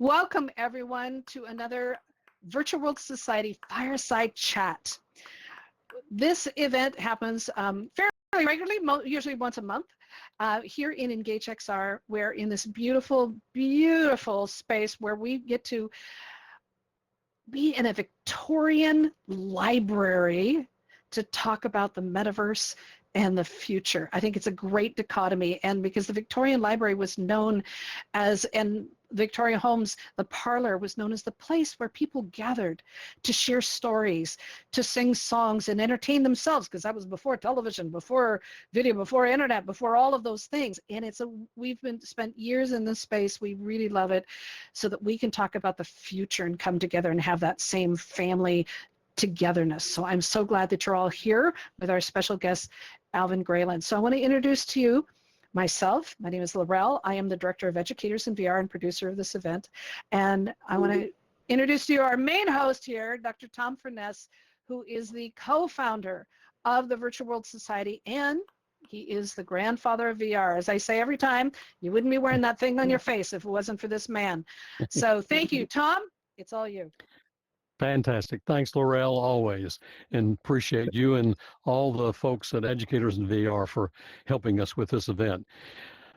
Welcome, everyone, to another Virtual World Society Fireside Chat. This event happens fairly regularly, usually once a month, here in Engage XR. We're in this beautiful, beautiful space where we get to be in a Victorian library to talk about the metaverse and the future. I think it's a great dichotomy, and because the Victorian Library was known as, and Victorian homes, the parlor was known as the place where people gathered to share stories, to sing songs and entertain themselves, because that was before television, before video, before internet, before all of those things. And we've spent years in this space. We really love it, so that we can talk about the future and come together and have that same family togetherness. So I'm so glad that you're all here with our special guest, Alvin Graylin. So I want to introduce to you myself. My name is Laurel. I am the Director of Educators in VR and producer of this event. And I want to introduce to you our main host here, Dr. Tom Furness, who is the co-founder of the Virtual World Society, and he is the grandfather of VR. As I say every time, you wouldn't be wearing that thing on your face if it wasn't for this man. So thank you, Tom. It's all you. Fantastic. Thanks, Laurel, always. And appreciate you and all the folks at Educators in VR for helping us with this event.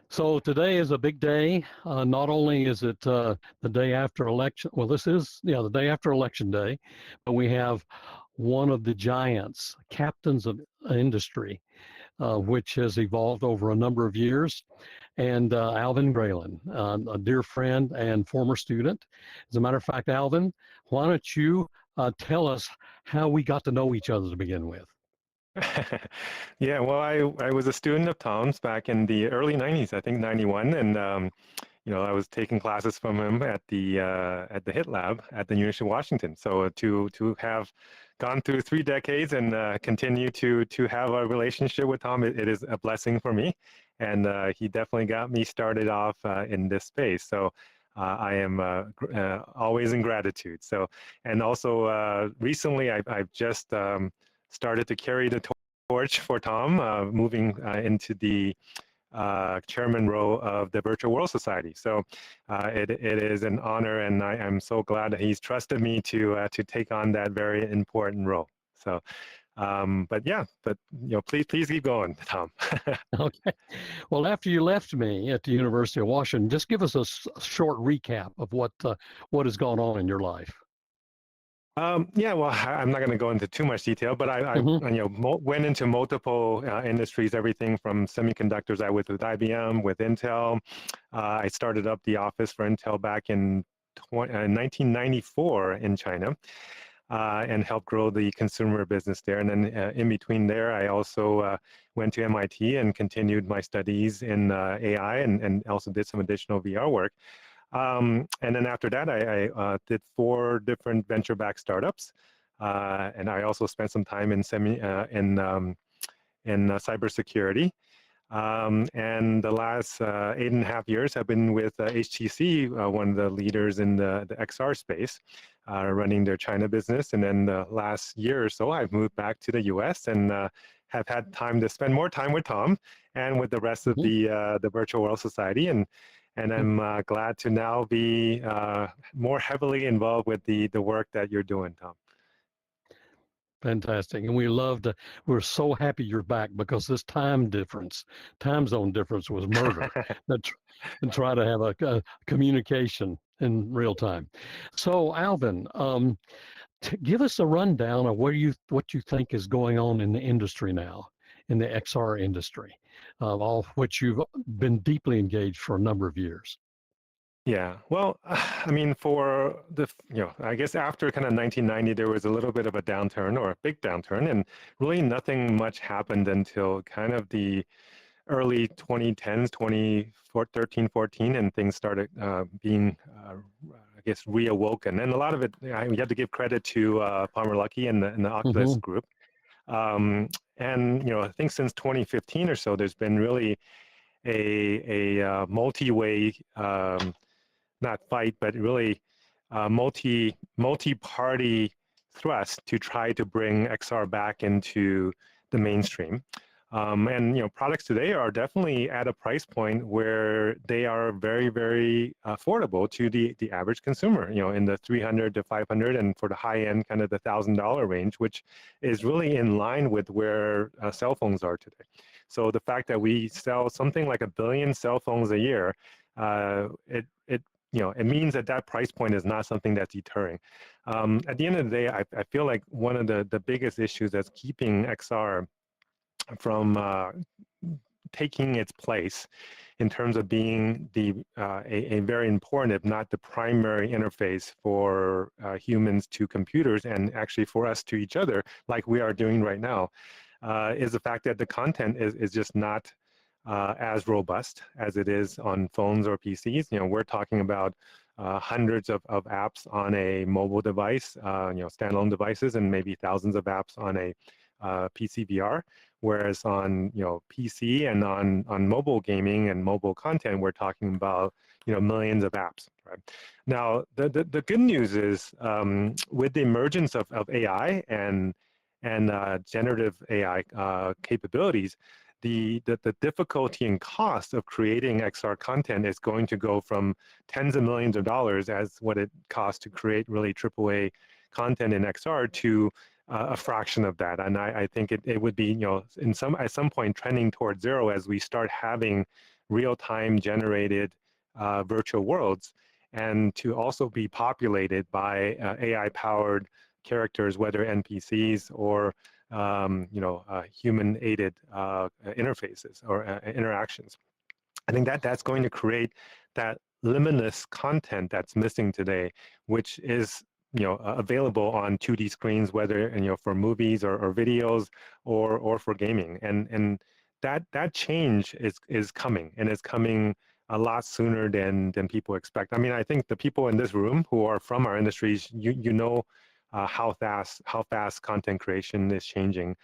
So today is a big day. Not only is it the day after election, well, this is, the day after election day, but we have one of the giants, captains of industry, which has evolved over a number of years. And Alvin Graylin, a dear friend and former student. As a matter of fact, Alvin, why don't you tell us how we got to know each other to begin with? Yeah, well, I was a student of Tom's back in the early 90s, I think 91, and I was taking classes from him at the HIT lab at the University of Washington. So to have gone through 3 decades and continue to have a relationship with Tom, it is a blessing for me, and he definitely got me started off in this space. So I am always in gratitude. So, and also recently I've just started to carry the torch for Tom, moving into the chairman role of the Virtual World Society. So it is an honor, and I am so glad that he's trusted me to take on that very important role. So, but please keep going, Tom. Okay. Well, after you left me at the University of Washington, just give us a short recap of what has gone on in your life. Yeah, well, I'm not going to go into too much detail, but I went into multiple industries, everything from semiconductors. I was with IBM, with Intel. I started up the office for Intel back in 1994 in China, and helped grow the consumer business there. And then in between there, I also went to MIT and continued my studies in AI, and also did some additional VR work. And then after that, I did 4 different venture-backed startups, and I also spent some time in cybersecurity. And the last 8.5 years have been with HTC, one of the leaders in the XR space, running their China business. And then the last year or so, I've moved back to the US and have had time to spend more time with Tom and with the rest of the Virtual World Society. And I'm glad to now be more heavily involved with the work that you're doing, Tom. Fantastic. And we're so happy you're back, because this time zone difference was murder. And try to have a communication in real time. So Alvin, give us a rundown of what you think is going on in the industry now, in the XR industry, of all which you've been deeply engaged for a number of years. Yeah, well, I mean, for the, I guess after kind of 1990, there was a little bit of a downturn, or a big downturn, and really nothing much happened until kind of the early 2010s, 2013, 14, and things started being, I guess, reawoken. And a lot of it, we have to give credit to Palmer Luckey and the Oculus group. And, I think since 2015 or so, there's been really a multi-way, not fight, but really multi-party thrust to try to bring XR back into the mainstream. And products today are definitely at a price point where they are very, very affordable to the average consumer. In the 300 to 500, and for the high end, kind of the $1,000 range, which is really in line with where cell phones are today. So the fact that we sell something like 1 billion cell phones a year, it means that price point is not something that's deterring. At the end of the day, I feel like one of the biggest issues that's keeping XR from taking its place in terms of being a very important, if not the primary interface for humans to computers, and actually for us to each other, like we are doing right now, is the fact that the content is just not as robust as it is on phones or PCs. We're talking about hundreds of apps on a mobile device, standalone devices, and maybe thousands of apps on a PC VR. Whereas on PC and on mobile gaming and mobile content, we're talking about millions of apps. Right? Now, the good news is with the emergence of AI and generative AI capabilities, the difficulty and cost of creating XR content is going to go from tens of millions of dollars, as what it costs to create really AAA content in XR, to a fraction of that. And I think it would be at some point trending towards zero as we start having real-time generated virtual worlds, and to also be populated by AI-powered characters, whether NPCs or human-aided interfaces or interactions. I think that's going to create that limitless content that's missing today, which is available on 2D screens, whether for movies or videos or for gaming, and that change is coming, and it's coming a lot sooner than people expect. I mean, I think the people in this room who are from our industries, how fast content creation is changing,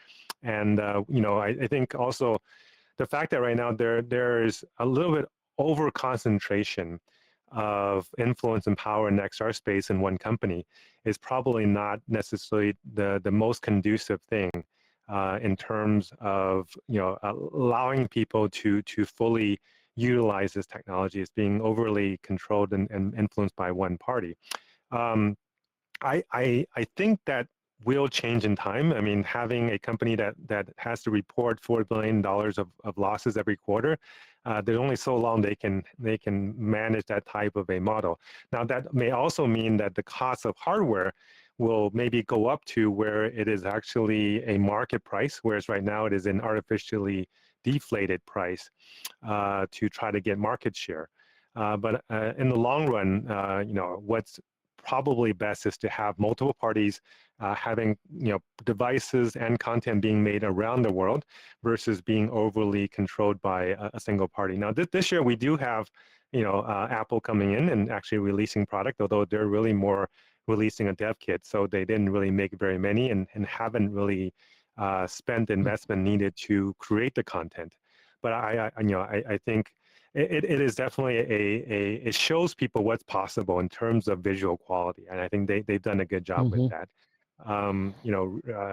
and I think also the fact that right now there is a little bit over concentration of influence and power in the XR space in one company is probably not necessarily the most conducive thing in terms of allowing people to fully utilize this technology as being overly controlled and influenced by one party. I think that will change in time. I mean, having a company that has to report $4 billion of losses every quarter, there's only so long they can manage that type of a model. Now, that may also mean that the cost of hardware will maybe go up to where it is actually a market price, whereas right now it is an artificially deflated price to try to get market share. But in the long run, what's probably best is to have multiple parties having devices and content being made around the world versus being overly controlled by a single party. Now, this year we do have Apple coming in and actually releasing product, although they're really more releasing a dev kit, so they didn't really make very many and haven't really spent the investment needed to create the content. But I think it is definitely it shows people what's possible in terms of visual quality, and I think they've done a good job with that.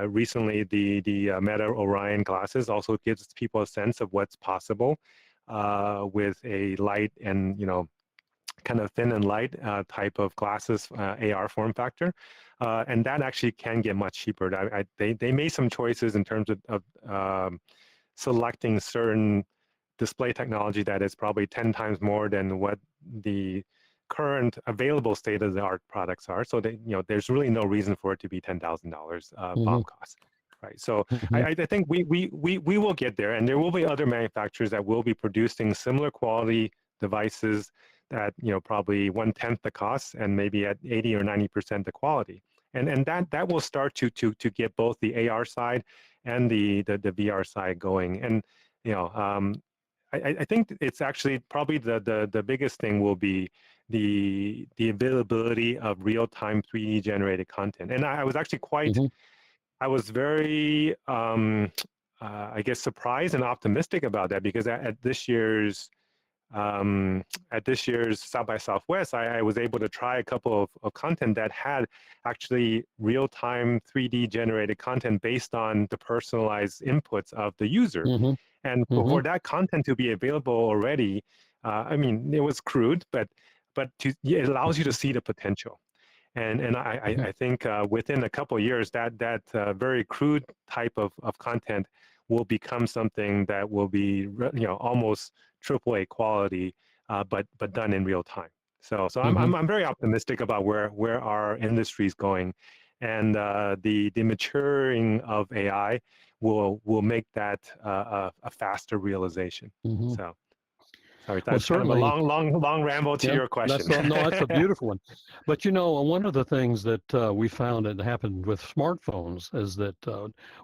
Recently the Meta Orion glasses also gives people a sense of what's possible with a light and kind of thin and light type of glasses AR form factor, and that actually can get much cheaper. They made some choices in terms of selecting certain display technology that is probably 10 times more than what the current available state-of-the-art products are. So there's really no reason for it to be $10,000 BOM cost, right? So I think we will get there, and there will be other manufacturers that will be producing similar quality devices at probably 1/10 the cost and maybe at 80 or 90% the quality, and that will start to get both the AR side and the VR side going. And I think it's actually probably the biggest thing will be the availability of real-time 3D generated content. And I was actually quite, I was very, I guess, surprised and optimistic about that, because at this year's at this year's South by Southwest, I was able to try a couple of content that had actually real-time 3D generated content based on the personalized inputs of the user. And for that content to be available already, I mean, it was crude, but it allows you to see the potential. And I think within a couple of years, that very crude type of content will become something that will be almost AAA quality, but done in real time. So I'm very optimistic about where our industry is going, and the maturing of AI will make that a faster realization. So. Sorry, that's kind of a long ramble to your question. That's a beautiful one. But one of the things that we found that happened with smartphones is that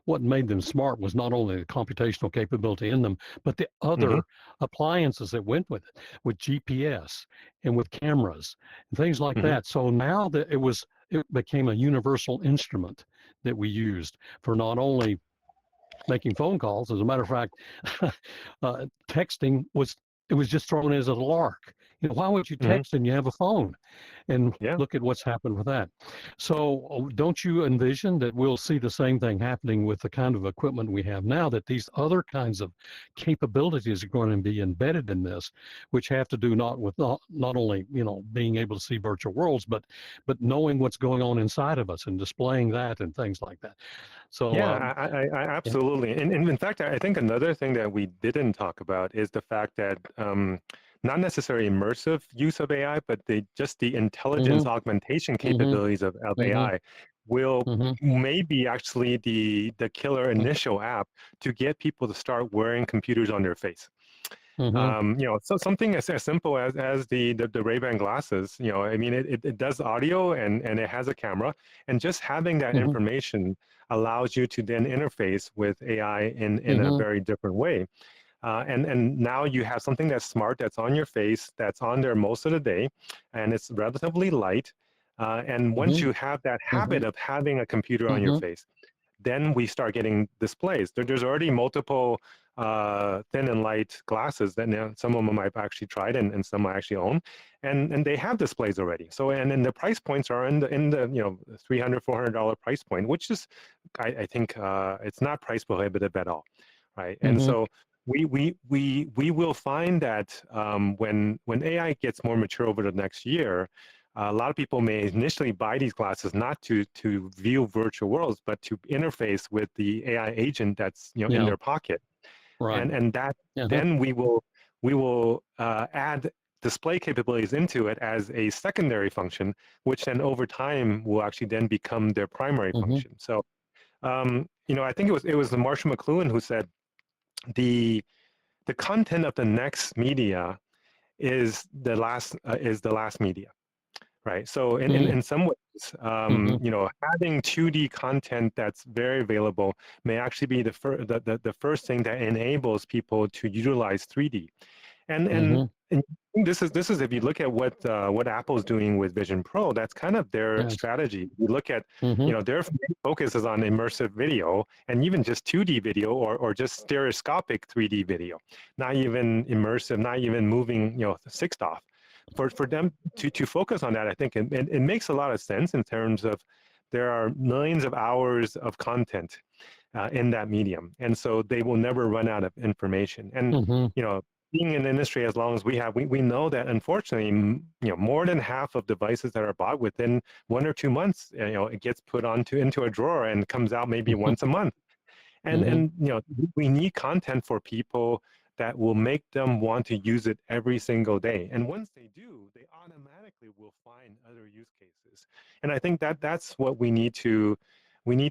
what made them smart was not only the computational capability in them, but the other appliances that went with it, with GPS and with cameras and things like that. So now that it became a universal instrument that we used for not only making phone calls. As a matter of fact, texting was just thrown as a lark. Why would you text and you have a phone? And look at what's happened with that. So don't you envision that we'll see the same thing happening with the kind of equipment we have now, that these other kinds of capabilities are going to be embedded in this, which have to do not only being able to see virtual worlds, but knowing what's going on inside of us and displaying that and things like that. So I absolutely. And in fact, I think another thing that we didn't talk about is the fact that not necessarily immersive use of AI, but just the intelligence augmentation capabilities of AI will maybe actually the killer initial app to get people to start wearing computers on their face. So something as simple as the Ray-Ban glasses, I mean, it does audio and it has a camera, and just having that information allows you to then interface with AI in a very different way. And now you have something that's smart, that's on your face, that's on there most of the day, and it's relatively light. And once you have that habit of having a computer on your face, then we start getting displays. There's already multiple thin and light glasses that now some of them I've actually tried and some I actually own, and they have displays already. So and then the price points are in the $300, $400 price point, which is I think it's not price prohibitive at all, right? And so we will find that when AI gets more mature over the next year, a lot of people may initially buy these glasses not to view virtual worlds, but to interface with the AI agent that's in their pocket. Right. And that then we will add display capabilities into it as a secondary function, which then over time will actually then become their primary function. So I think it was Marshall McLuhan who said the content of the next media is the last media. Right. So in some ways, having 2D content that's very available may actually be the first thing that enables people to utilize 3D. And this is if you look at what Apple's doing with Vision Pro, that's kind of their strategy. You look at their focus is on immersive video and even just 2D video or just stereoscopic 3D video, not even immersive, not even moving 6th off. For them to focus on that, I think it makes a lot of sense in terms of there are millions of hours of content in that medium, and so they will never run out of information. And being in the industry as long as we have, we know that unfortunately, more than half of devices that are bought within 1 or 2 months, it gets put into a drawer and comes out maybe once a month. And we need content for people that will make them want to use it every single day. And once they do, they automatically will find other use cases. And I think that's what we need to be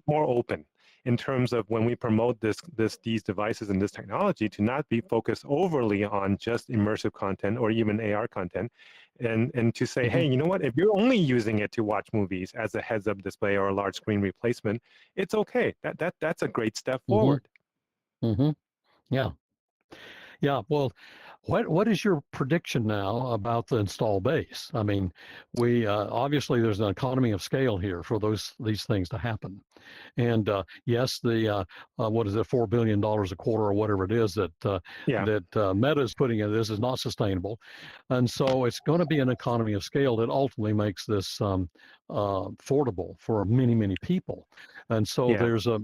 more open in terms of when we promote these devices and this technology, to not be focused overly on just immersive content or even AR content, and to say, hey, you know what? If you're only using it to watch movies as a heads-up display or a large screen replacement, it's okay. That's a great step forward. Yeah. Well, What is your prediction now about the install base? I mean, we obviously there's an economy of scale here for these things to happen, and yes, the what is it, $4 billion a quarter or whatever it is that Yeah. Meta is putting in this is not sustainable, and so it's going to be an economy of scale that ultimately makes this affordable for many people, and so Yeah. there's a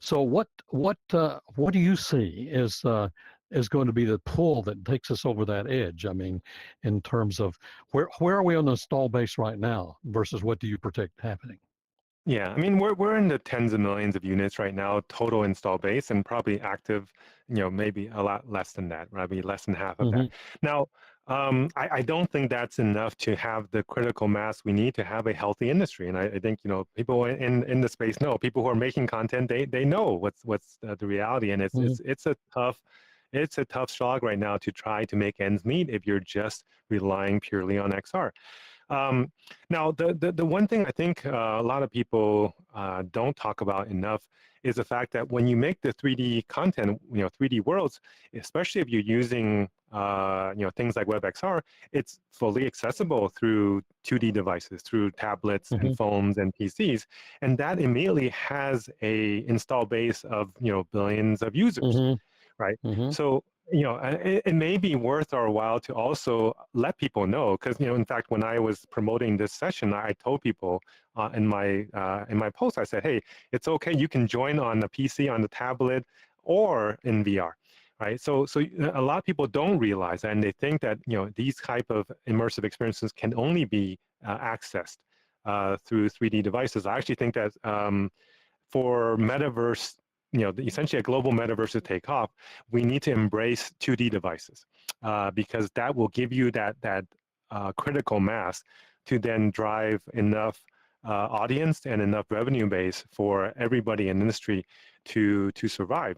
so what do you see is going to be the pull that takes us over that edge? I mean, in terms of where are we on the install base right now versus what do you predict happening? Yeah, I mean, we're in the tens of millions of units right now, total install base, and probably active, maybe a lot less than that, maybe less than half of that. Mm-hmm. Now, I don't think that's enough to have the critical mass we need to have a healthy industry. And I think, people in the space know, people who are making content, they know what's the reality, and it's a tough slog right now to try to make ends meet if you're just relying purely on XR. Now, the one thing I think a lot of people don't talk about enough is the fact that when you make the 3D content, 3D worlds, especially if you're using things like WebXR, it's fully accessible through 2D devices, through tablets Mm-hmm. and phones and PCs, and that immediately has a install base of billions of users, Mm-hmm. right? Mm-hmm. So it may be worth our while to also let people know, because in fact, when I was promoting this session, I told people in my post, I said, hey, it's okay, you can join on the PC, on the tablet, or in VR, right? So a lot of people don't realize that, and they think that these type of immersive experiences can only be accessed through 3D devices. I actually think that for metaverse, essentially a global metaverse to take off, we need to embrace 2D devices because that will give you that critical mass to then drive enough audience and enough revenue base for everybody in the industry to survive.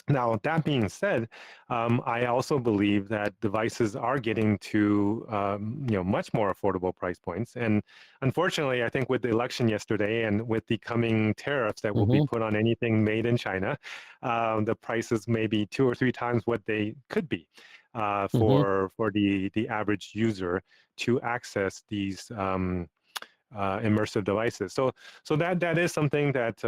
Now, that being said, I also believe that devices are getting to much more affordable price points. And unfortunately, I think with the election yesterday and with the coming tariffs that will be Mm-hmm. put on anything made in China, the prices may be 2 or 3 times what they could be Mm-hmm. for the average user to access these immersive devices. So that is something that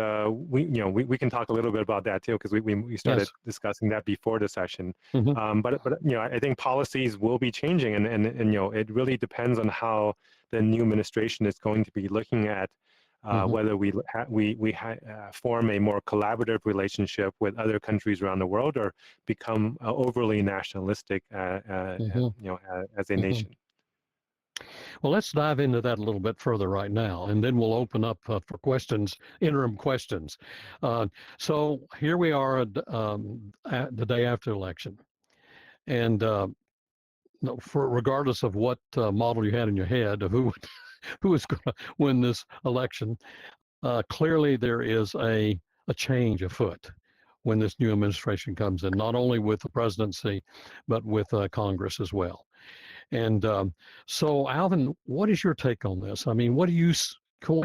we can talk a little bit about that too, because we started Yes. discussing that before the session. Mm-hmm. But I think policies will be changing, and it really depends on how the new administration is going to be looking at Mm-hmm. whether we form a more collaborative relationship with other countries around the world, or become overly nationalistic, Mm-hmm. as a Mm-hmm. nation. Well, let's dive into that a little bit further right now, and then we'll open up for questions, interim questions. So here we are at the day after election, and regardless of what model you had in your head of who is going to win this election, clearly there is a change afoot when this new administration comes in, not only with the presidency, but with Congress as well. And so, Alvin, what is your take on this? I mean, what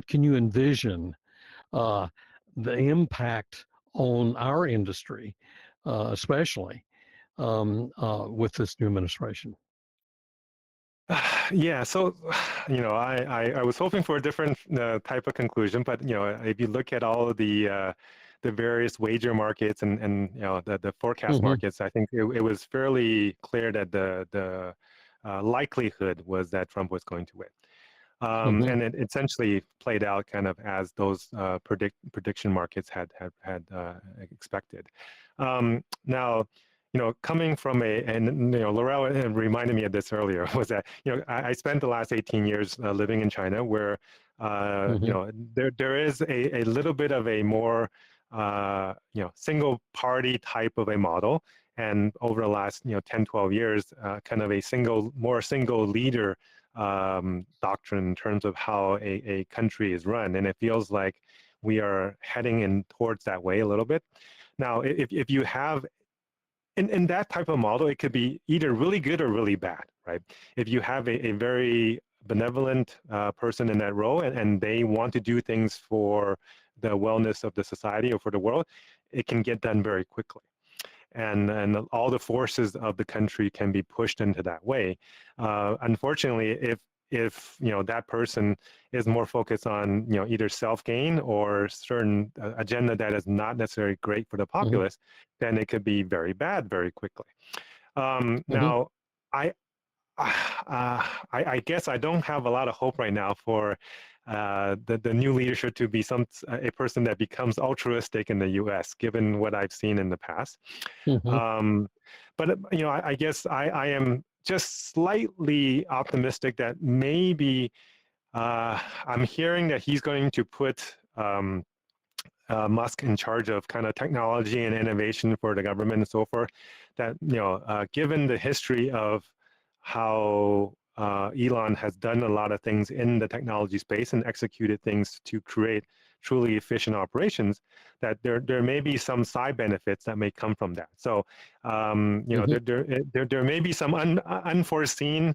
can you envision the impact on our industry, especially with this new administration? Yeah, so I was hoping for a different type of conclusion, but if you look at all of the various wager markets and the forecast Mm-hmm. markets, I think it was fairly clear that the likelihood was that Trump was going to win. Mm-hmm. And it essentially played out kind of as those prediction markets had expected. Now, coming from and Laurel reminded me of this earlier, was that I spent the last 18 years living in China, where Mm-hmm. there is a little bit of a more single party type of a model, and over the last 10, 12 years, kind of a more single leader doctrine in terms of how a country is run, and it feels like we are heading in towards that way a little bit. Now, if you have in that type of model, it could be either really good or really bad, right? If you have a very benevolent person in that role, and they want to do things for the wellness of the society or for the world, it can get done very quickly. and all the forces of the country can be pushed into that way. Unfortunately, if that person is more focused on either self-gain or certain agenda that is not necessarily great for the populace, then it could be very bad very quickly. Now, I guess I don't have a lot of hope right now for the new leadership to be a person that becomes altruistic in the U.S., given what I've seen in the past. But I guess I am just slightly optimistic that maybe I'm hearing that he's going to put Musk in charge of kind of technology and innovation for the government and so forth. That given the history of how Elon has done a lot of things in the technology space and executed things to create truly efficient operations, that there may be some side benefits that may come from that. So there may be some unforeseen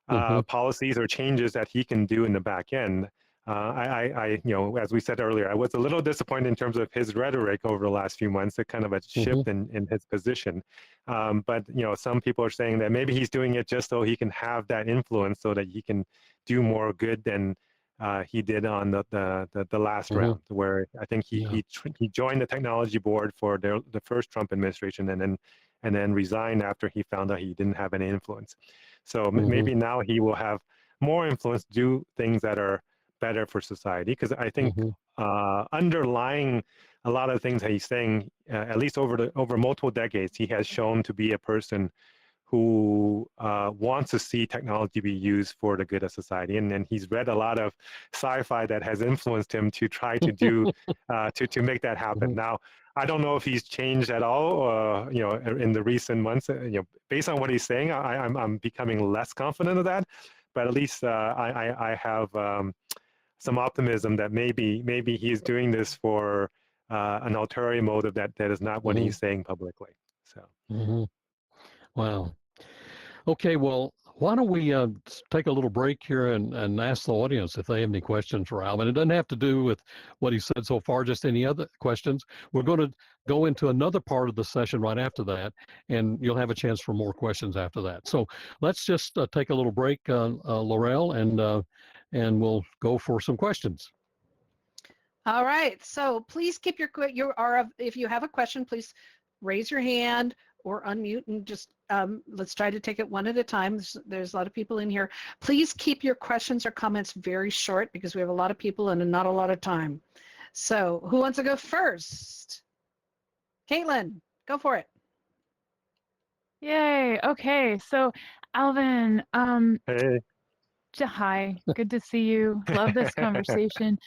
policies or changes that he can do in the back end. As we said earlier, I was a little disappointed in terms of his rhetoric over the last few months, a kind of a shift in his position. But some people are saying that maybe he's doing it just so he can have that influence, so that he can do more good than he did on the last round, where I think he joined the technology board for the first Trump administration, and then resigned after he found out he didn't have any influence. So maybe now he will have more influence, do things that are better for society, because I think underlying a lot of things that he's saying, at least over multiple decades, he has shown to be a person who wants to see technology be used for the good of society, and he's read a lot of sci-fi that has influenced him to try to do to make that happen. Now, I don't know if he's changed at all, in the recent months. Based on what he's saying, I'm becoming less confident of that. But at least I have some optimism that maybe he's doing this for an ulterior motive that is not what he's saying publicly. So. Wow. Okay, well, why don't we take a little break here and ask the audience if they have any questions for Alvin. It doesn't have to do with what he said so far, just any other questions. We're going to go into another part of the session right after that, and you'll have a chance for more questions after that. So let's just take a little break, Laurel, and we'll go for some questions. All right, so please keep if you have a question, please raise your hand or unmute and just let's try to take it one at a time. There's a lot of people in here. Please keep your questions or comments very short, because we have a lot of people and not a lot of time. So who wants to go first? Caitlin, go for it. Yay. Okay. So Alvin, Hey. hi, good to see you. Love this conversation.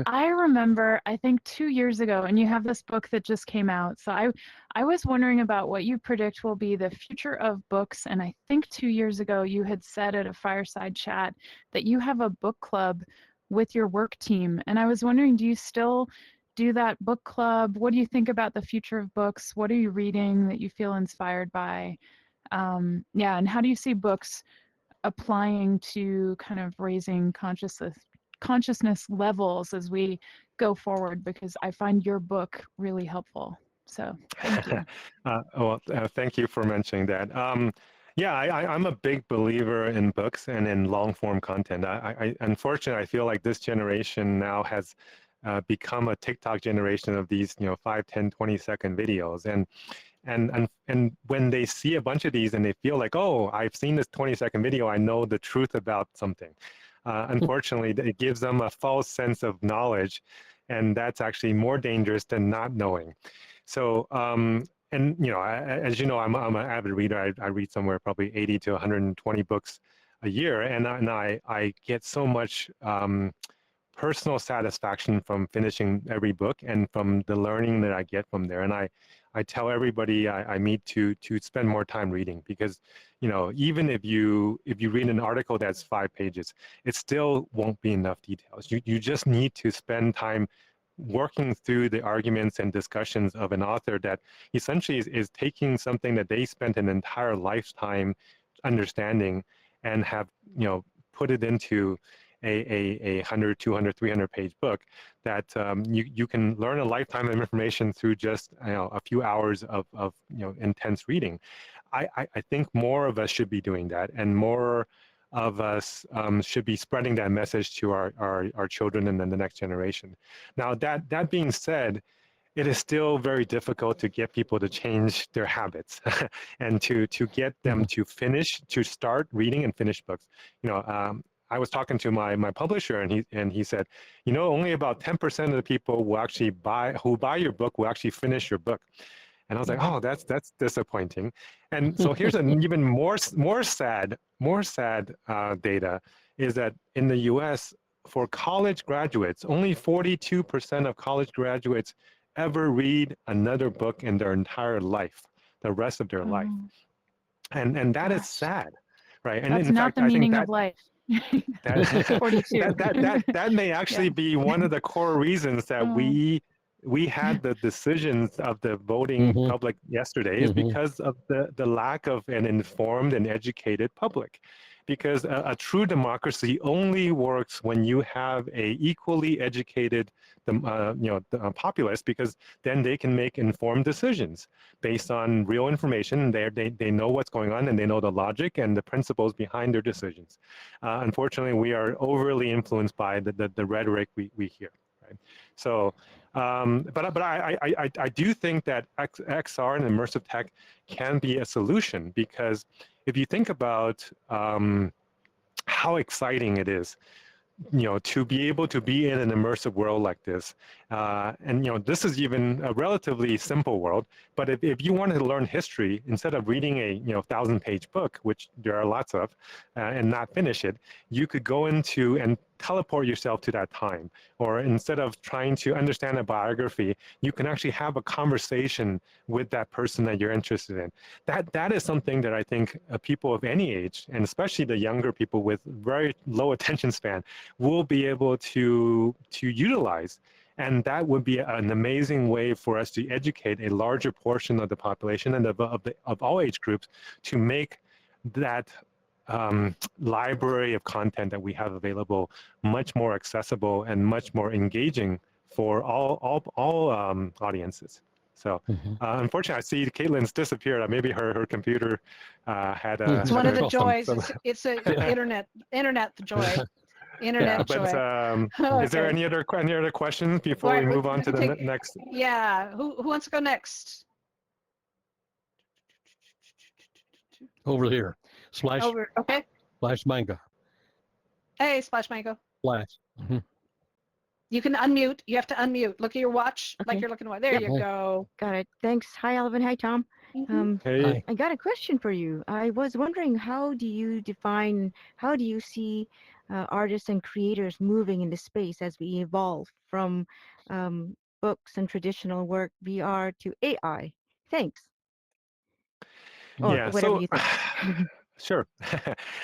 I remember, I think 2 years ago, and you have this book that just came out. So I was wondering about what you predict will be the future of books. And I think 2 years ago, you had said at a Fireside chat that you have a book club with your work team. And I was wondering, do you still do that book club? What do you think about the future of books? What are you reading that you feel inspired by? Yeah, and how do you see books applying to kind of raising consciousness levels as we go forward, because I find your book really helpful. So thank you. Thank you for mentioning that. Yeah, I'm a big believer in books and in long form content. Unfortunately, I feel like this generation now has become a TikTok generation of these 5, 10, 20-second videos. And when they see a bunch of these and they feel like, oh, I've seen this 20-second video, I know the truth about something. Unfortunately, it gives them a false sense of knowledge, and that's actually more dangerous than not knowing. So, as you know, I'm an avid reader. I read somewhere probably 80 to 120 books a year, and I get so much personal satisfaction from finishing every book and from the learning that I get from there. And I tell everybody I meet to spend more time reading, because even if you read an article that's 5 pages, it still won't be enough details. You just need to spend time working through the arguments and discussions of an author that essentially is taking something that they spent an entire lifetime understanding and have put it into a 100, 200, 300 page book, that you can learn a lifetime of information through just a few hours of intense reading. I think more of us should be doing that, and more of us should be spreading that message to our children and then the next generation. Now, that being said, it is still very difficult to get people to change their habits and to get them to start reading and finish books. I was talking to my publisher, and he said, only about 10% of the people who buy your book will actually finish your book. And I was like, oh, that's disappointing. And so here's an even more sad data, is that in the U.S., for college graduates, only 42% of college graduates ever read another book in their entire life, the rest of their life. And that is sad, right? And that's in not fact, the I think meaning of life. that, 42. that may actually be one of the core reasons that we had the decisions of the voting public yesterday, is because of the lack of an informed and educated public. Because a true democracy only works when you have a equally educated the populace, because then they can make informed decisions based on real information. They know what's going on, and they know the logic and the principles behind their decisions. Unfortunately, we are overly influenced by the rhetoric we hear. Right? So, but I do think that XR and immersive tech can be a solution, because if you think about how exciting it is, to be able to be in an immersive world like this, and this is even a relatively simple world. But if you wanted to learn history, instead of reading a 1,000-page book, which there are lots of, and not finish it, you could go into and teleport yourself to that time. Or instead of trying to understand a biography, you can actually have a conversation with that person that you're interested in. That is something that I think people of any age, and especially the younger people with very low attention span, will be able to utilize. And that would be an amazing way for us to educate a larger portion of the population and of all age groups, to make that library of content that we have available much more accessible and much more engaging for all audiences. So unfortunately, I see Caitlin's disappeared. Maybe her computer had a... It's one of the joys. It's an internet joy. Internet joy. Is there any other questions before we move on to the next? Yeah, who wants to go next? Over here. Splash. Over. Okay. Splash Mango. Hey, Splash Mango. Splash. You can unmute. You have to unmute. Look at your watch, like you're looking away. There you go. Got it. Thanks. Hi, Alvin. Hi, Tom. Hey. I got a question for you. I was wondering, how do you see artists and creators moving into space as we evolve from books and traditional work, VR, to AI? Thanks. Yeah. So, sure.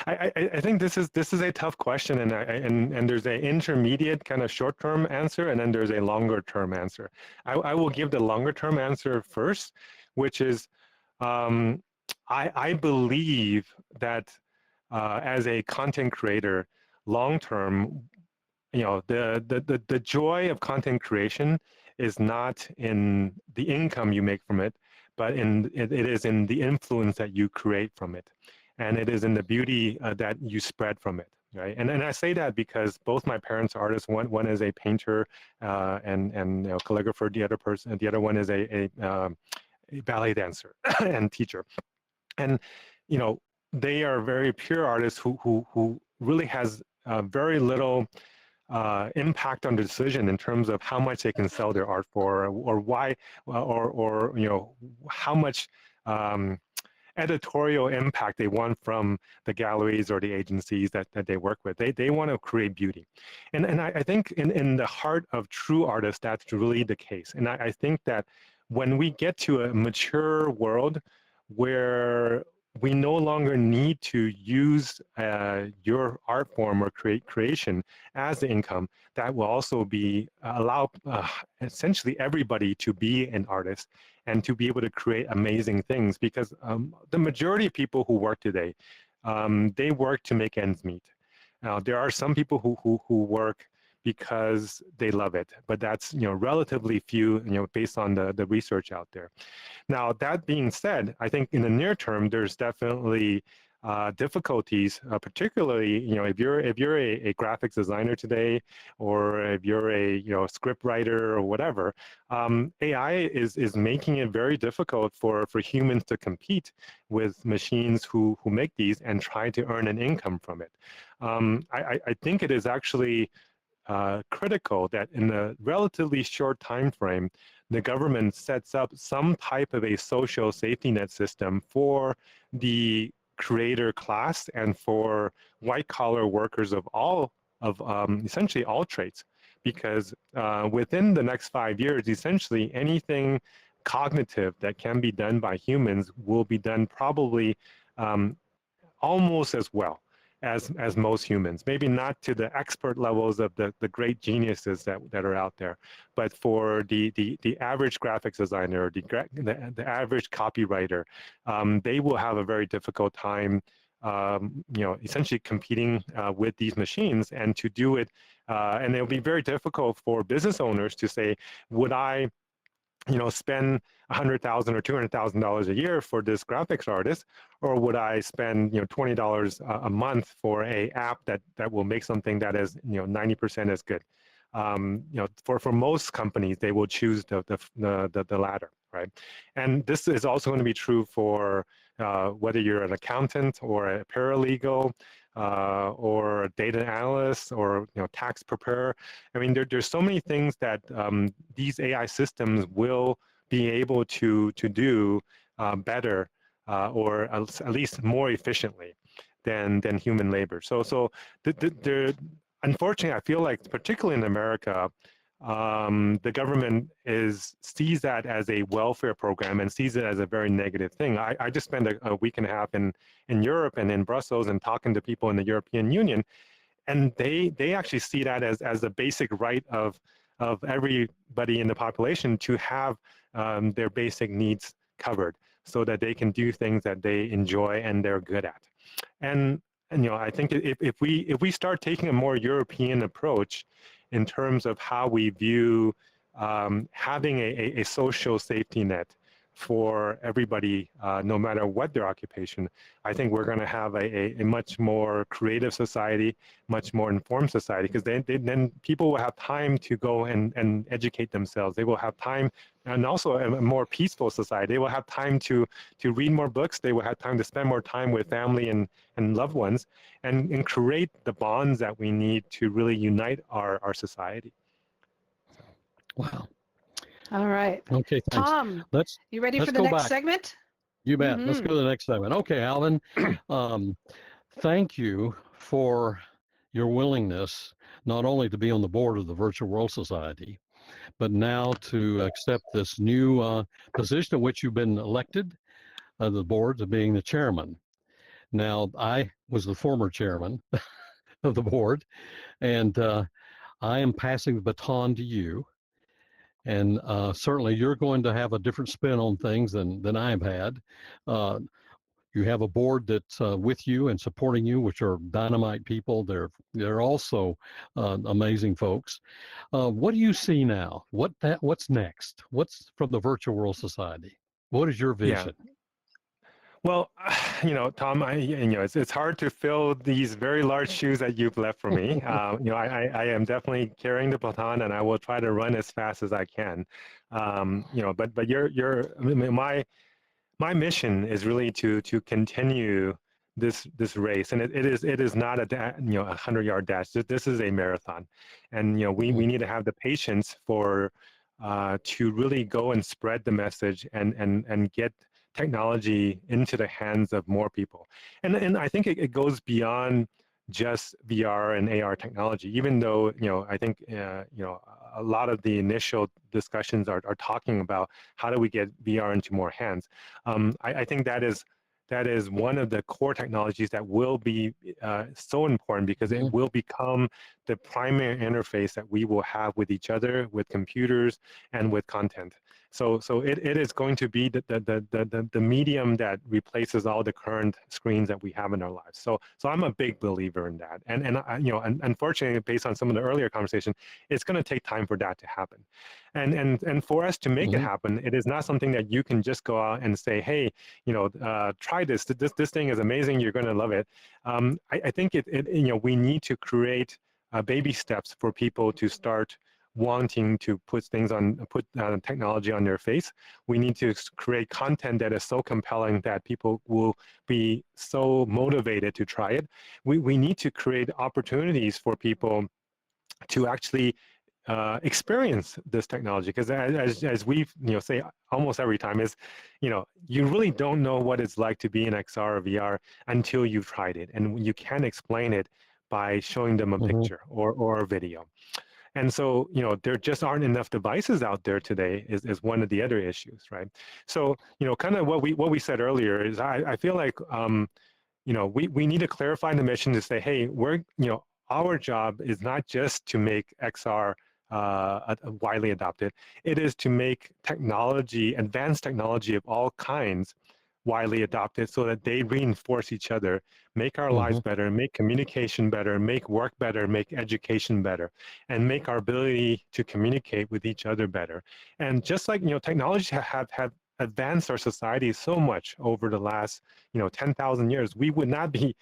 I think this is a tough question, and there's an intermediate kind of short-term answer, and then there's a longer-term answer. I will give the longer-term answer first, which is I believe that as a content creator, long-term, the joy of content creation is not in the income you make from it, but it is in the influence that you create from it. And it is in the beauty that you spread from it, right? And I say that because both my parents are artists. One is a painter and calligrapher. The other one is a ballet dancer and teacher. And they are very pure artists who really has very little impact on the decision in terms of how much they can sell their art for, or why, or how much editorial impact they want from the galleries or the agencies that they work with. They want to create beauty. And I think in the heart of true artists, that's really the case. And I think that when we get to a mature world where we no longer need to use your art form or creation as the income, that will also be allow essentially everybody to be an artist and to be able to create amazing things. Because the majority of people who work today, they work to make ends meet. Now, there are some people who work because they love it, but that's, relatively few, based on the research out there. Now, that being said, I think in the near term, there's definitely difficulties, particularly, if you're a graphics designer today, or if you're a script writer or whatever, AI is making it very difficult for humans to compete with machines who make these and try to earn an income from it. I think it is actually critical that in a relatively short time frame, the government sets up some type of a social safety net system for the creator class and for white-collar workers of essentially all trades, because within the next 5 years, essentially anything cognitive that can be done by humans will be done probably almost as well as most humans. Maybe not to the expert levels of the great geniuses that are out there, but for the average graphics designer, the average copywriter, they will have a very difficult time, essentially competing with these machines, and to do it, and it'll be very difficult for business owners to say, would I spend $100,000 or $200,000 a year for this graphics artist, or would I spend $20 a month for a app that will make something that is 90% as good? For most companies, they will choose the latter, right? And this is also going to be true for whether you're an accountant or a paralegal, or a data analyst, or tax preparer. I mean, there's so many things that these AI systems will be able to do better, or at least more efficiently than human labor. So unfortunately, I feel like, particularly in America, the government sees that as a welfare program and sees it as a very negative thing. I just spent a week and a half in Europe and in Brussels and talking to people in the European Union, and they actually see that as a basic right of everybody in the population to have their basic needs covered, so that they can do things that they enjoy and they're good at. And I think if we start taking a more European approach in terms of how we view having a social safety net for everybody, no matter what their occupation, I think we're going to have a much more creative society, much more informed society, because then people will have time to go and educate themselves. They will have time, and also a more peaceful society. They will have time to read more books. They will have time to spend more time with family and loved ones, and create the bonds that we need to really unite our society. Wow. All right. Okay, thanks. Tom, you ready for let's the go next back. segment? You bet. Let's go to the next segment. Okay, Alvin, thank you for your willingness not only to be on the board of the Virtual World Society, but now to accept this new position in which you've been elected, the board, to being the chairman. Now, I was the former chairman of the board, and I am passing the baton to you. And certainly you're going to have a different spin on things than I've had. You have a board that's with you and supporting you, which are dynamite people. They're also amazing folks. What do you see now? What's next? What's from the Virtual World Society? What is your vision? Yeah. Well, Tom, it's hard to fill these very large shoes that you've left for me. I am definitely carrying the baton, and I will try to run as fast as I can. But my mission is really to continue this race, and it is not a 100-yard dash. This is a marathon, and we need to have the patience to really go and spread the message and get technology into the hands of more people. And I think it goes beyond just VR and AR technology, even though, I think, a lot of the initial discussions are talking about how do we get VR into more hands. I think that is one of the core technologies that will be so important, because it will become the primary interface that we will have with each other, with computers, and with content. So it is going to be the medium that replaces all the current screens that we have in our lives. So I'm a big believer in that. And unfortunately, based on some of the earlier conversation, it's going to take time for that to happen. And for us to make it happen, it is not something that you can just go out and say, hey, try this. This thing is amazing. You're going to love it. I think we need to create baby steps for people to start wanting to put technology on their face. We need to create content that is so compelling that people will be so motivated to try it. We need to create opportunities for people to actually experience this technology, because as we say almost every time is, you really don't know what it's like to be in XR or VR until you've tried it, and you can't explain it by showing them a picture or a video. And so, there just aren't enough devices out there today is one of the other issues, right? So, kind of what we said earlier is I feel like, we need to clarify the mission to say, hey, our job is not just to make XR widely adopted. It is to make technology, advanced technology of all kinds, widely adopted, so that they reinforce each other, make our lives better, make communication better, make work better, make education better, and make our ability to communicate with each other better. And just like, technology have advanced our society so much over the last, 10,000 years, we would not be,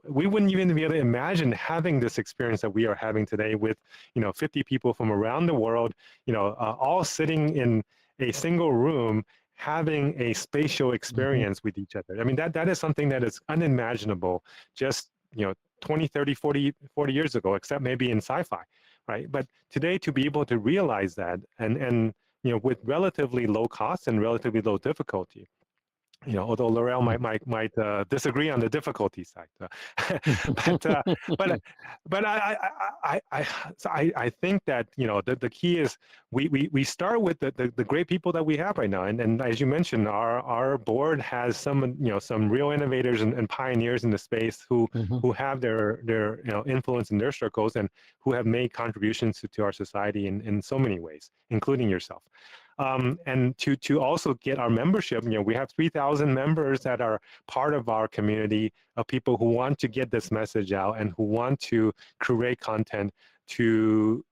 we wouldn't even be able to imagine having this experience that we are having today with, 50 people from around the world, all sitting in a single room, having a spatial experience with each other. I mean, that is something that is unimaginable just, 20, 30, 40 years ago, except maybe in sci-fi, right? But today, to be able to realize that and with relatively low cost and relatively low difficulty, although L'Oreal might disagree on the difficulty side, but I think that the key is we start with the great people that we have right now, and as you mentioned, our board has some real innovators and pioneers in the space who have their influence in their circles and who have made contributions to our society in so many ways, including yourself. And to also get our membership, we have 3,000 members that are part of our community of people who want to get this message out and who want to create content to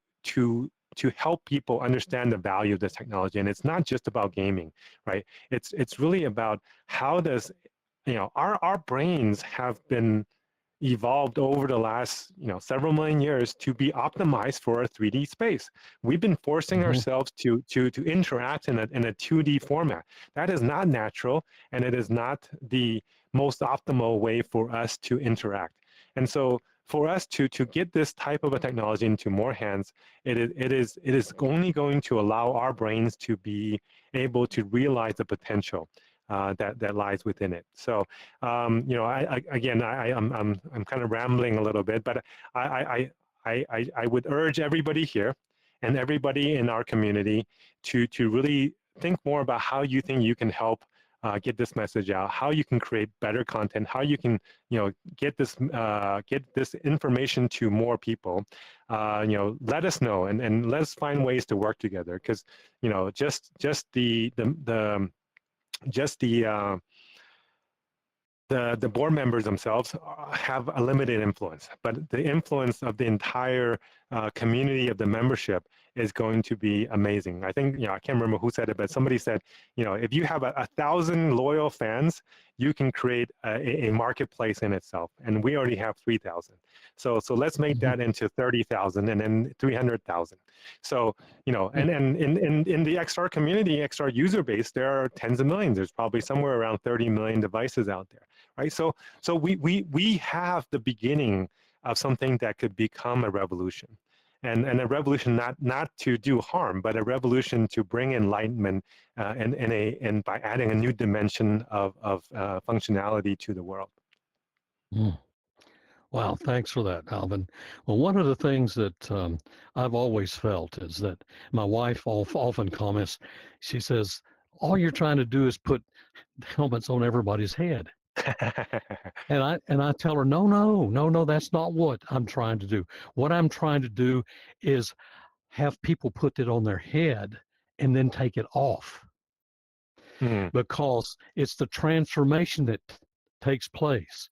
help people understand the value of this technology. And it's not just about gaming, right? It's really about how does, our brains have been evolved over the last several million years to be optimized for a 3D space. We've been forcing ourselves to interact in a 2D format. That is not natural, and it is not the most optimal way for us to interact. And so for us to get this type of a technology into more hands, it is only going to allow our brains to be able to realize the potential that lies within it. So, I'm kind of rambling a little bit, but I would urge everybody here and everybody in our community to really think more about how you think you can help get this message out, how you can create better content, how you can get this information to more people. Let us know and let's find ways to work together, because the board members themselves have a limited influence, but the influence of the entire community of the membership is going to be amazing. I think, I can't remember who said it, but somebody said, if you have 1,000 loyal fans, you can create a marketplace in itself. And we already have 3,000. So let's make that into 30,000 and then 300,000. So, and in the XR community, XR user base, there are tens of millions. There's probably somewhere around 30 million devices out there, right? So we have the beginning of something that could become a revolution. And a revolution not to do harm, but a revolution to bring enlightenment and by adding a new dimension of functionality to the world. Wow, thanks for that, Alvin. Well, one of the things that I've always felt is that my wife often comments, she says, all you're trying to do is put helmets on everybody's head. And I tell her, no, that's not what I'm trying to do. What I'm trying to do is have people put it on their head and then take it off, because it's the transformation that takes place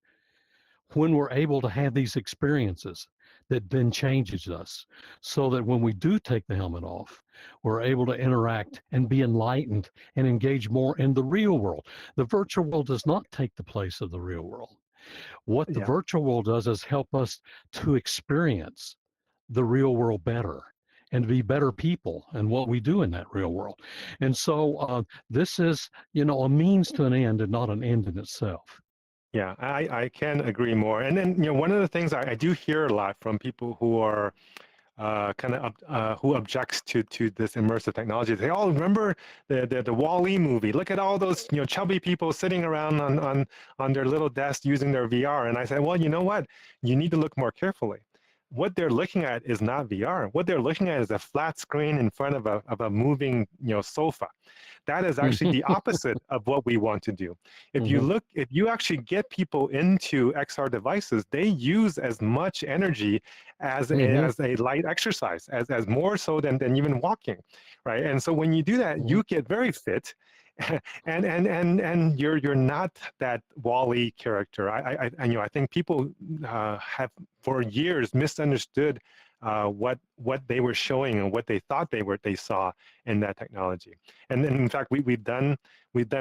when we're able to have these experiences that then changes us, so that when we do take the helmet off, we're able to interact and be enlightened and engage more in the real world. The virtual world does not take the place of the real world. What the virtual world does is help us to experience the real world better and to be better people and what we do in that real world. And so this is, a means to an end and not an end in itself. Yeah, I can agree more. And then, one of the things I do hear a lot from people who are who objects to this immersive technology. They all remember the Wall-E movie. Look at all those chubby people sitting around on their little desk using their VR. And I said, well, you know what? You need to look more carefully. What they're looking at is not VR. What they're looking at is a flat screen in front of a moving sofa. That is actually the opposite of what we want to do. If you actually get people into XR devices, they use as much energy as a light exercise, as more so than even walking, right? And so when you do that, you get very fit. and you're not that Wall-E character. I think people have for years misunderstood what they were showing and what they thought they saw in that technology. And in fact, we've done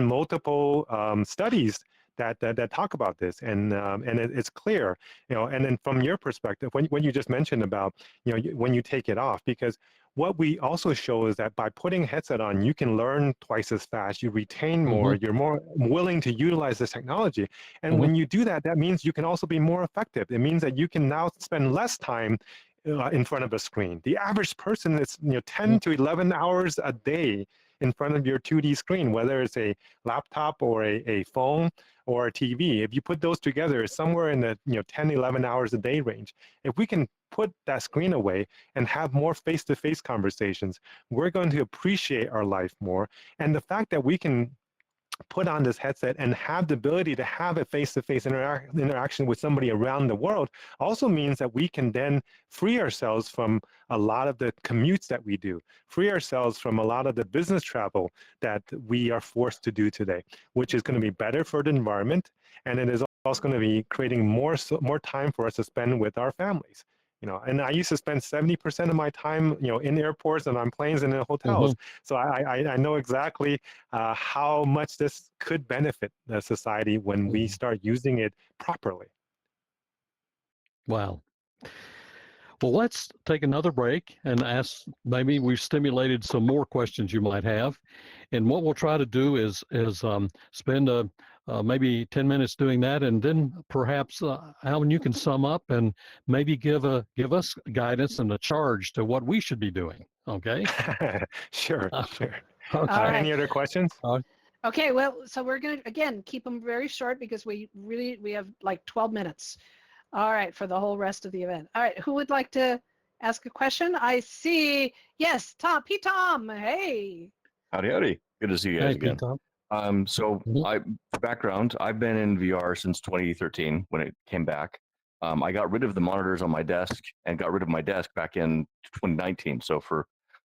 multiple studies that talk about this, and it's clear, and then from your perspective, when you just mentioned about when you take it off, because what we also show is that by putting a headset on, you can learn twice as fast, you retain more, you're more willing to utilize this technology. And when you do that, that means you can also be more effective. It means that you can now spend less time in front of a screen. The average person is 10 to 11 hours a day in front of your 2D screen, whether it's a laptop or a phone or a TV. If you put those together, it's somewhere in the 10, 11 hours a day range. If we can put that screen away and have more face-to-face conversations, we're going to appreciate our life more. And the fact that we can put on this headset and have the ability to have a face-to-face interaction with somebody around the world also means that we can then free ourselves from a lot of the commutes that we do, free ourselves from a lot of the business travel that we are forced to do today, which is going to be better for the environment, and it is also going to be creating more time for us to spend with our families. And I used to spend 70% of my time, in airports and on planes and in hotels. So I know exactly how much this could benefit the society when we start using it properly. Wow. Well, let's take another break and ask, maybe we've stimulated some more questions you might have. And what we'll try to do is spend maybe 10 minutes doing that, and then perhaps Alvin, you can sum up and maybe give us guidance and a charge to what we should be doing. Okay. Sure. Okay. Right. Any other questions? Okay, well, so we're going to, again, keep them very short because we have like 12 minutes. All right, for the whole rest of the event. All right, who would like to ask a question? I see, yes, Tom, Tom, hey. Howdy, howdy. Good to see you guys again. Tom. For background, I've been in VR since 2013 when it came back. I got rid of the monitors on my desk and got rid of my desk back in 2019. So for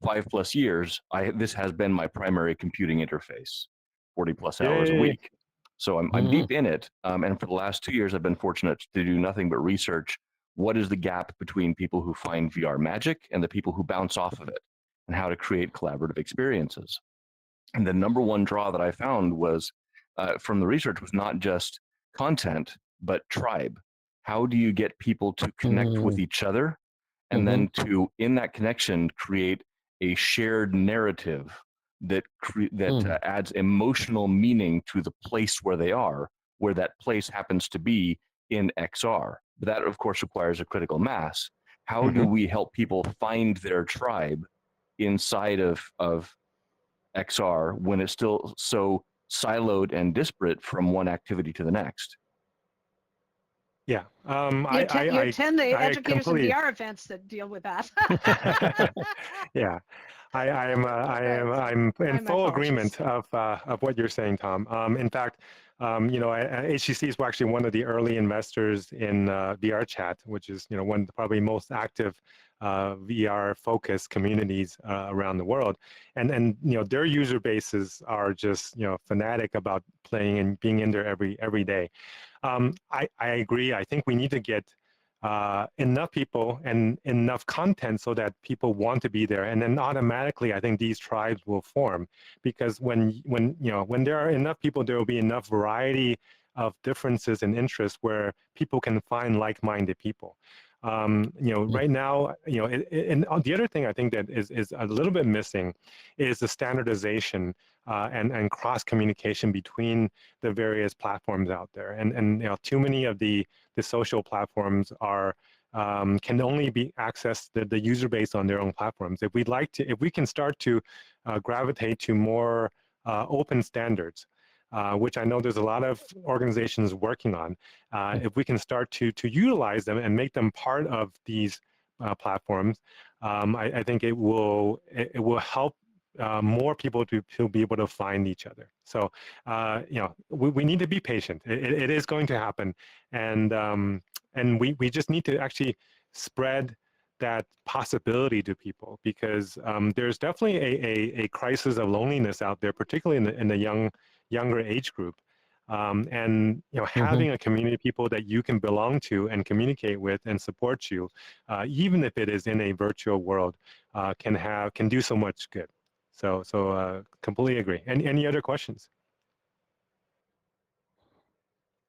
5+ years, this has been my primary computing interface, 40+ hours a week. So I'm deep in it. And for the last 2 years, I've been fortunate to do nothing but research what is the gap between people who find VR magic and the people who bounce off of it, and how to create collaborative experiences. And the number one draw that I found was from the research was not just content, but tribe. How do you get people to connect with each other, and then to, in that connection, create a shared narrative that adds emotional meaning to the place where they are, where that place happens to be in XR. But that, of course, requires a critical mass. How do we help people find their tribe inside of XR when it's still so siloed and disparate from one activity to the next? Yeah, you attend the educators in VR events that deal with that. Yeah, I'm in full agreement of what you're saying, Tom. In fact, HTC is actually one of the early investors in VRChat, which is one of the probably most active VR focused communities around the world, and their user bases are just fanatic about playing and being in there every day. I agree. I think we need to get enough people and enough content so that people want to be there, and then automatically I think these tribes will form, because when there are enough people, there will be enough variety of differences and interests where people can find like-minded people. Right now, and the other thing I think that is a little bit missing is the standardization and cross communication between the various platforms out there, and too many of the social platforms are can only be accessed the user base on their own platforms. If we can start to gravitate to more open standards, which I know there's a lot of organizations working on, if we can start to utilize them and make them part of these platforms, I think it will help more people to be able to find each other. So we need to be patient. It is going to happen, and we just need to actually spread that possibility to people, because there's definitely a crisis of loneliness out there, particularly in the younger age group, and having a community of people that you can belong to and communicate with and support you, even if it is in a virtual world, can do so much good. So completely agree. Any other questions?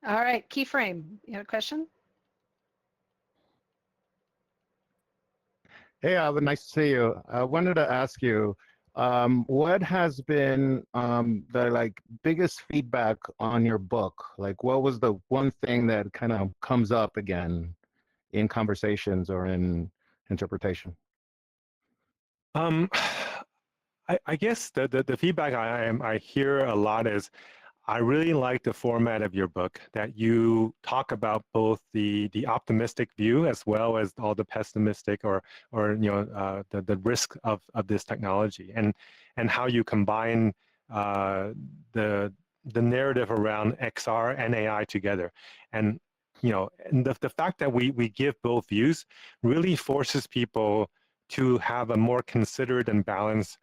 All right, Keyframe, you have a question? Hey, Alvin, nice to see you. I wanted to ask you, what has been the biggest feedback on your book? Like, what was the one thing that kind of comes up again in conversations or in interpretation? I guess the feedback I hear a lot is, I really like the format of your book, that you talk about both the optimistic view as well as all the pessimistic or the risk of this technology, and how you combine the narrative around XR and AI together. And and the fact that we give both views really forces people to have a more considered and balanced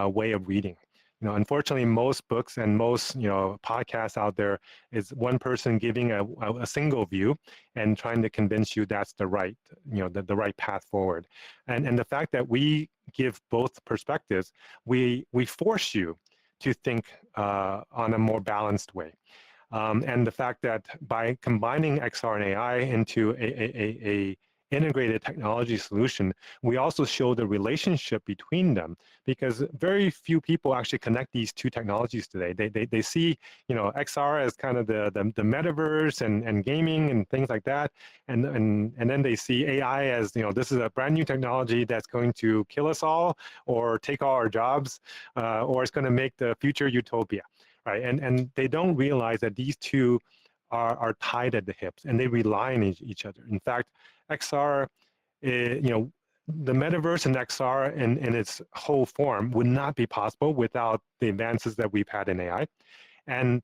way of reading. Unfortunately, most books and most podcasts out there is one person giving a single view and trying to convince you that's the right the right path forward. And the fact that we give both perspectives, we force you to think on a more balanced way. And the fact that by combining XR and AI into a integrated technology solution, we also show the relationship between them, because very few people actually connect these two technologies today. They see XR as kind of the metaverse and gaming and things like that, and then they see AI as this is a brand new technology that's going to kill us all or take all our jobs, or it's going to make the future utopia, right? And they don't realize that these two are tied at the hips, and they rely on each other. In fact, XR, the metaverse and XR in its whole form would not be possible without the advances that we've had in AI. And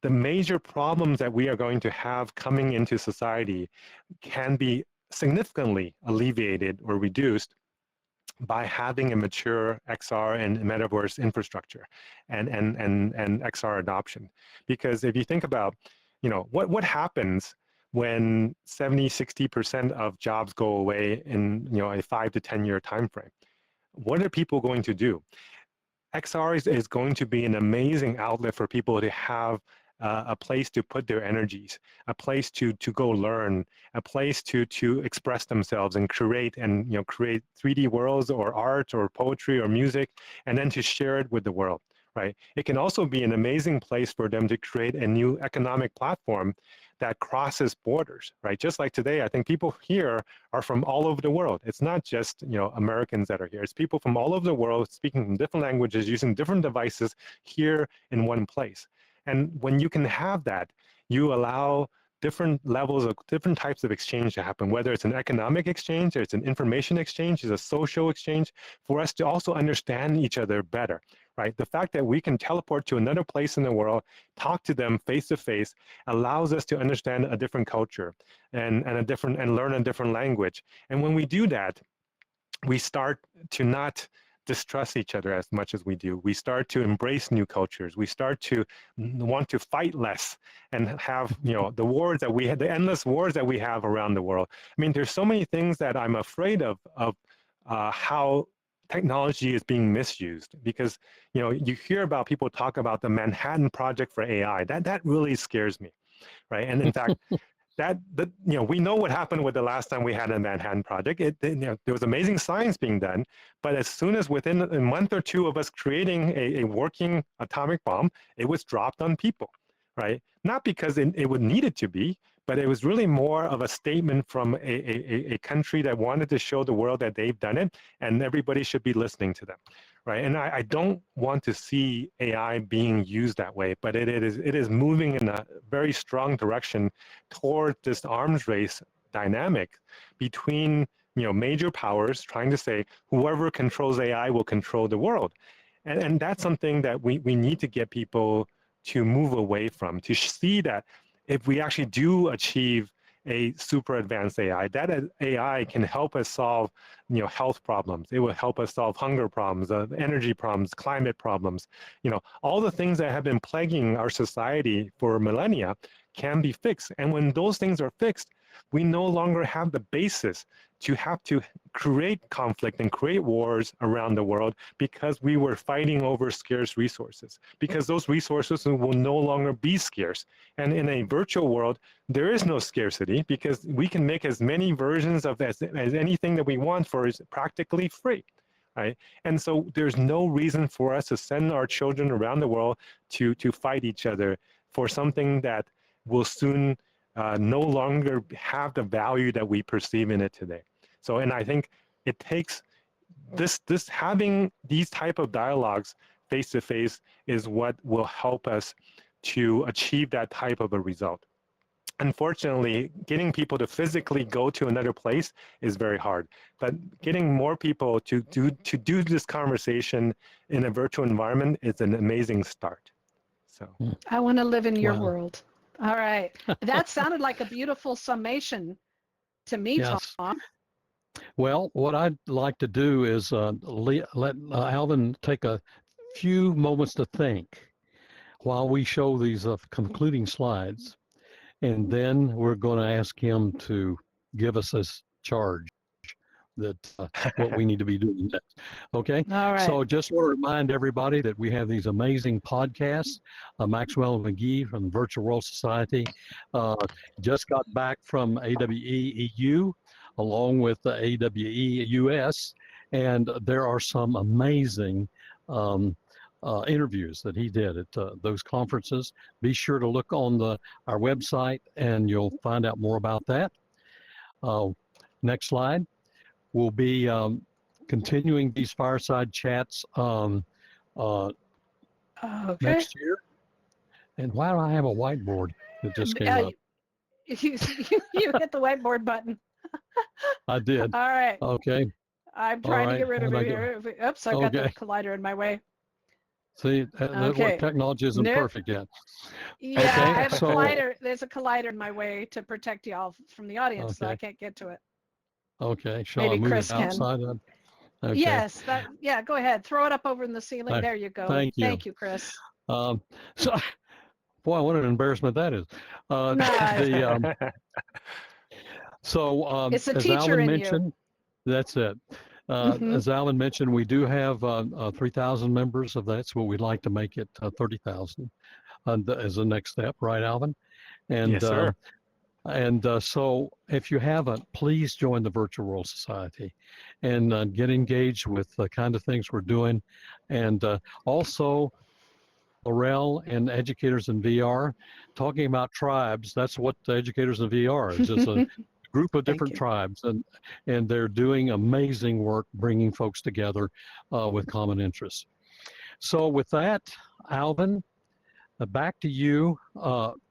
the major problems that we are going to have coming into society can be significantly alleviated or reduced by having a mature XR and metaverse infrastructure and XR adoption. Because if you think about what happens when 70–60% of jobs go away in a 5 to 10 year time frame, what are people going to do? XR is going to be an amazing outlet for people to have a place to put their energies, a place to go learn, a place to express themselves and create 3D worlds or art or poetry or music, and then to share it with the world, right? It can also be an amazing place for them to create a new economic platform that crosses borders, right? Just like today, I think people here are from all over the world. It's not just Americans that are here. It's people from all over the world speaking from different languages, using different devices here in one place. And when you can have that, you allow different levels of different types of exchange to happen, whether it's an economic exchange, or it's an information exchange, it's a social exchange, for us to also understand each other better, right? The fact that we can teleport to another place in the world, talk to them face to face, allows us to understand a different culture and learn a different language. And when we do that, we start to not distrust each other as much as we do. We start to embrace new cultures. We start to want to fight less and have, the wars that we had, the endless wars that we have around the world. I mean, there's so many things that I'm afraid of how technology is being misused, because, you hear about people talk about the Manhattan Project for AI. That really scares me, right? And in fact, we know what happened with the last time we had a Manhattan Project. There was amazing science being done, but as soon as within a month or two of us creating a working atomic bomb, it was dropped on people, right? Not because it would need it to be, but it was really more of a statement from a country that wanted to show the world that they've done it, and everybody should be listening to them, right? And I don't want to see AI being used that way, but it is moving in a very strong direction toward this arms race dynamic between major powers trying to say whoever controls AI will control the world, and that's something that we need to get people to move away from, to see that if we actually do achieve a super advanced AI, that AI can help us solve, health problems. It will help us solve hunger problems, energy problems, climate problems. All the things that have been plaguing our society for millennia can be fixed. And when those things are fixed, we no longer have the basis to have to create conflict and create wars around the world because we were fighting over scarce resources, because those resources will no longer be scarce. And in a virtual world, there is no scarcity because we can make as many versions of as anything that we want for is practically free. Right? And so there's no reason for us to send our children around the world to fight each other for something that will soon no longer have the value that we perceive in it today. So, and I think it takes this having these type of dialogues face to face is what will help us to achieve that type of a result. Unfortunately, getting people to physically go to another place is very hard, but getting more people to do this conversation in a virtual environment is an amazing start. So I want to live in your Wow. world. All right. That sounded like a beautiful summation to me, Yes. Tom. Well, what I'd like to do is let Alvin take a few moments to think while we show these concluding slides, and then we're going to ask him to give us this charge that what we need to be doing next. Okay. All right. So just want to remind everybody that we have these amazing podcasts. Maxwell McGee from the Virtual World Society just got back from AWE EU along with the AWE US, and there are some amazing interviews that he did at those conferences. Be sure to look on our website and you'll find out more about that. Next slide. We'll be continuing these fireside chats next year. And why do I have a whiteboard that just came up? You hit the whiteboard button. I did. All right. Okay. I'm trying to get rid of it here. Oops, I've got the Okay. collider in my way. See, Okay. technology isn't Nope. perfect yet. Yeah, Okay, I have a so- collider. There's a collider in my way to protect y'all from the audience, so I Okay. can't get to it. Okay. Shall Maybe I move Chris it can. outside? Okay. Yes, yeah, go ahead. Throw it up over in the ceiling. There you go. Thank you. Thank you, Chris. So, boy, what an embarrassment that is. No, So, it's a as teacher Alvin in you. mentioned, that's it. Mhm. As Alvin mentioned, we do have 3,000 members of that, so we'd like to make it 30,000 as the next step, right, Alvin? And, yes, sir. So if you haven't, please join the Virtual World Society and get engaged with the kind of things we're doing. And also, Laurel and Educators in VR, talking about tribes, that's what the Educators in VR is. It's a group of Thank different you. tribes, and they're doing amazing work bringing folks together with common interests. So with that, Alvin, back to you.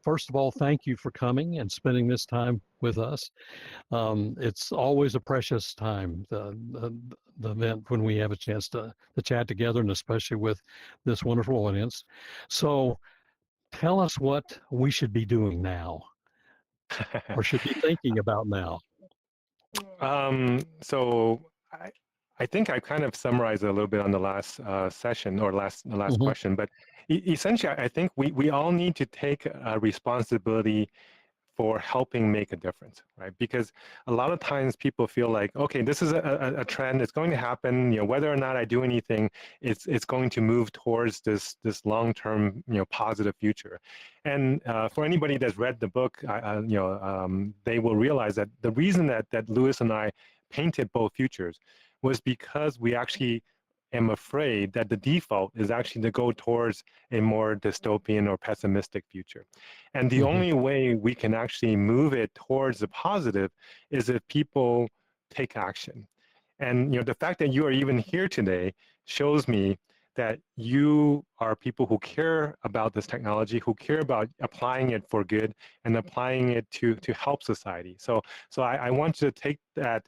First of all, thank you for coming and spending this time with us. It's always a precious time, the event, when we have a chance to chat together, and especially with this wonderful audience. So tell us what we should be doing now, or should be thinking about now. So I think I kind of summarized it a little bit on the last session or the last question, but essentially, I think we all need to take responsibility for helping make a difference, right? Because a lot of times people feel like, okay, this is a trend, it's going to happen, whether or not I do anything, it's going to move towards this long-term, positive future. And for anybody that's read the book, they will realize that the reason that Lewis and I painted both futures was because we actually am afraid that the default is actually to go towards a more dystopian or pessimistic future. And the only way we can actually move it towards the positive is if people take action. And the fact that you are even here today shows me that you are people who care about this technology, who care about applying it for good and applying it to help society. So I want you to take that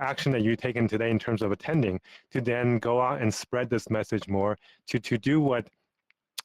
action that you've taken today in terms of attending to then go out and spread this message more, to do what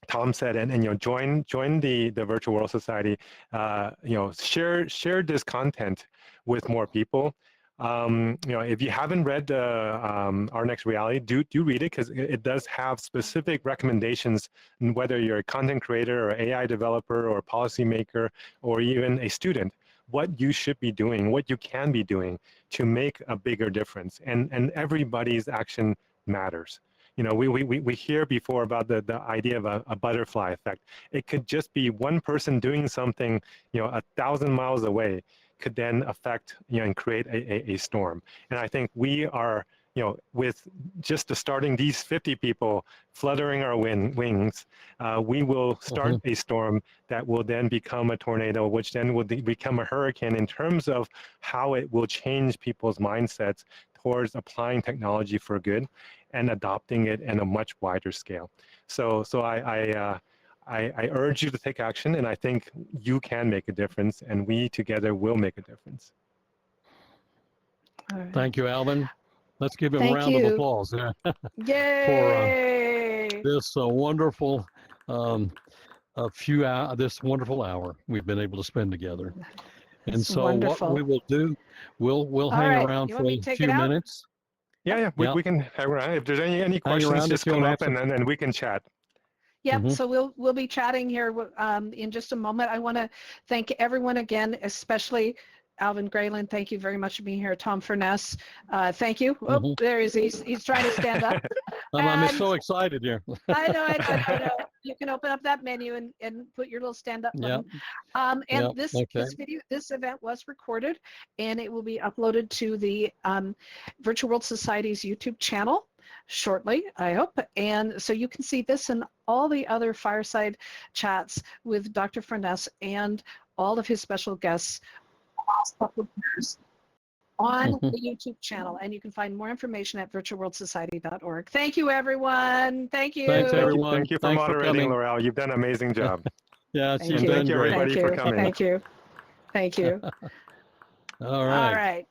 Tom said, and join the Virtual World Society, share this content with more people. If you haven't read Our Next Reality, do read it, because it does have specific recommendations, whether you're a content creator or AI developer or policymaker or even a student, what you should be doing, what you can be doing to make a bigger difference. And everybody's action matters. We hear before about the idea of a butterfly effect. It could just be one person doing something, 1,000 miles away, could then affect, and create a storm. And I think we are, with just starting these 50 people fluttering our wings, we will start a storm that will then become a tornado, which then will become a hurricane, in terms of how it will change people's mindsets towards applying technology for good and adopting it in a much wider scale. So I urge you to take action, and I think you can make a difference, and we together will make a difference. All right. Thank you, Alvin. Let's give him a Thank round you. of applause Yay! for this wonderful this wonderful hour we've been able to spend together. And It's so wonderful. what we will do, we'll All hang right. around You for want me a to take few it out? minutes. Yeah, we can hang around. If there's any questions, around just if you come wanna up and we can chat. Yep. So we'll be chatting here in just a moment. I want to thank everyone again, especially Alvin Graylin. Thank you very much for being here. Tom Furness, thank you. Oh, there he is. He's trying to stand up. I'm so excited here. I know. You can open up that menu and put your little stand up button. This event was recorded, and it will be uploaded to the Virtual World Society's YouTube channel shortly, I hope. And so you can see this and all the other fireside chats with Dr. Furness and all of his special guests last couple of years on the YouTube channel. And you can find more information at virtualworldsociety.org. Thank you, everyone. Thank you. Thanks, everyone. Thank you for Thanks moderating, for Laurel. You've done an amazing job. Yeah, Thank you've you. done Thank you, great. everybody, for coming. Thank you. All right. All right.